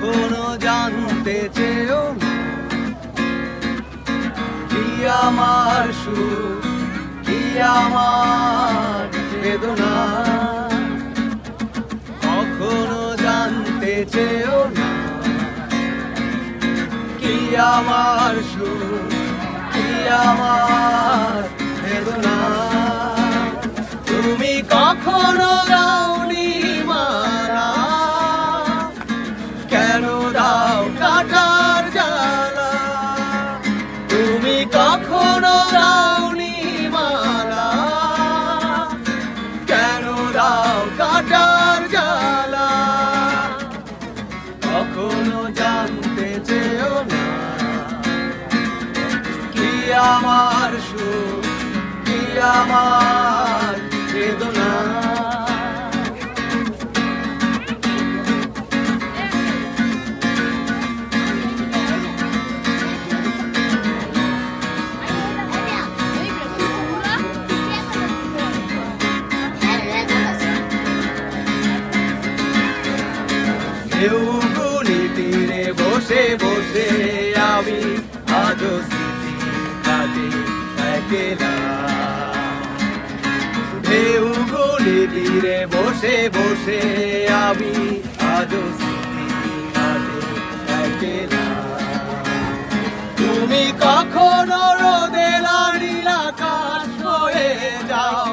কখনো জানতে চেয়েও না কি আমার সুখ কি আমার বেদনা। কখনো জানতে চেয়েও না কি আমার সুখ কি আমার বেদনা। তুমি কখনো দাওনি মারা, কেন দাও কাটার জ্বালা। তুমি কখনো দাওনি মারা, কেন দাও কাটার জ্বালা। কখনো জানতে চেয়েও না কি আমার সুখ কি আমার বেদনা। ঢেউগুলি তীরে বসে বসে আমি আজও স্মৃতি কাটে একলা। ঢেউগুলি তীরে বসে বসে আমি আজও স্মৃতি কাটে একলা। তুমি কখনো রোদের নীল আকাশ হয়ে যাও,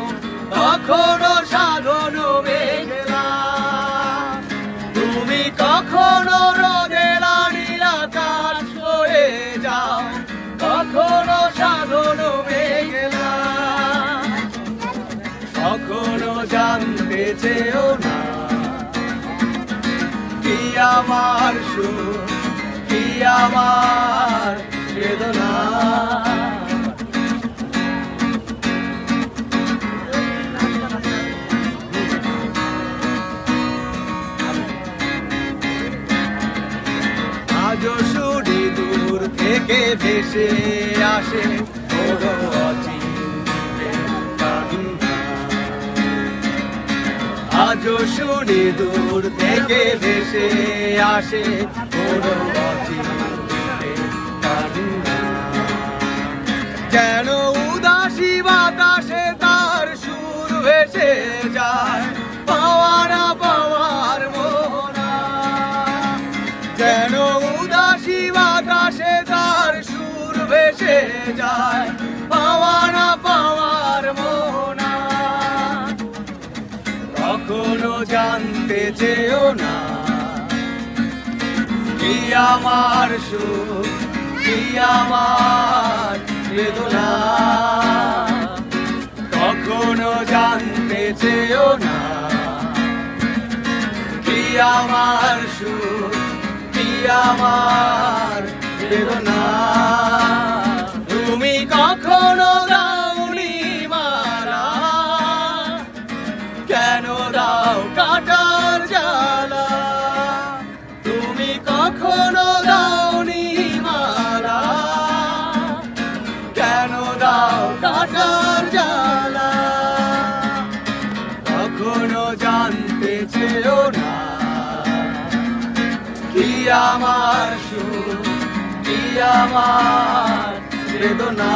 কখনো সাধন মেঘলা। তুমি কখনো রোদের নীল আকাশ হয়ে যাও, কখনো সাধন মেঘলা। কখনো জানতে চেয়েও না কি আমার সুখ কি আমার বেদনা। আজও শুনি দূর থেকে ভেসে আসে কোনো অচিন্তে কান্না। আজও শুনি দূর থেকে ভেসে আসে কোনো অচিন্তে কান্না। যেন উদাসী বাতাসে তার সুর ভেসে যায়, পাওয়া না পাওয়ার মোহনা। যেন উদাসী বাতাসে তার সুর ভেসে যায়, পাওয়া না পাওয়ার মোহনা। কখনো জানতে চেয়েও না কি আমার সুখ কি আমার বেদনা। কখনো জানতে চেয়েও না কি আমার সুখ কি আমার বেদনা। তুমি কখনো দাওনি মারা, কেন দাও কাটার জ্বালা। তুমি কখনো দাওনি মারা, কেন দাও কাটার জ্বালা। কখনো জানতে চেয়েও না কি আমার সুখ কি আমার বেদনা।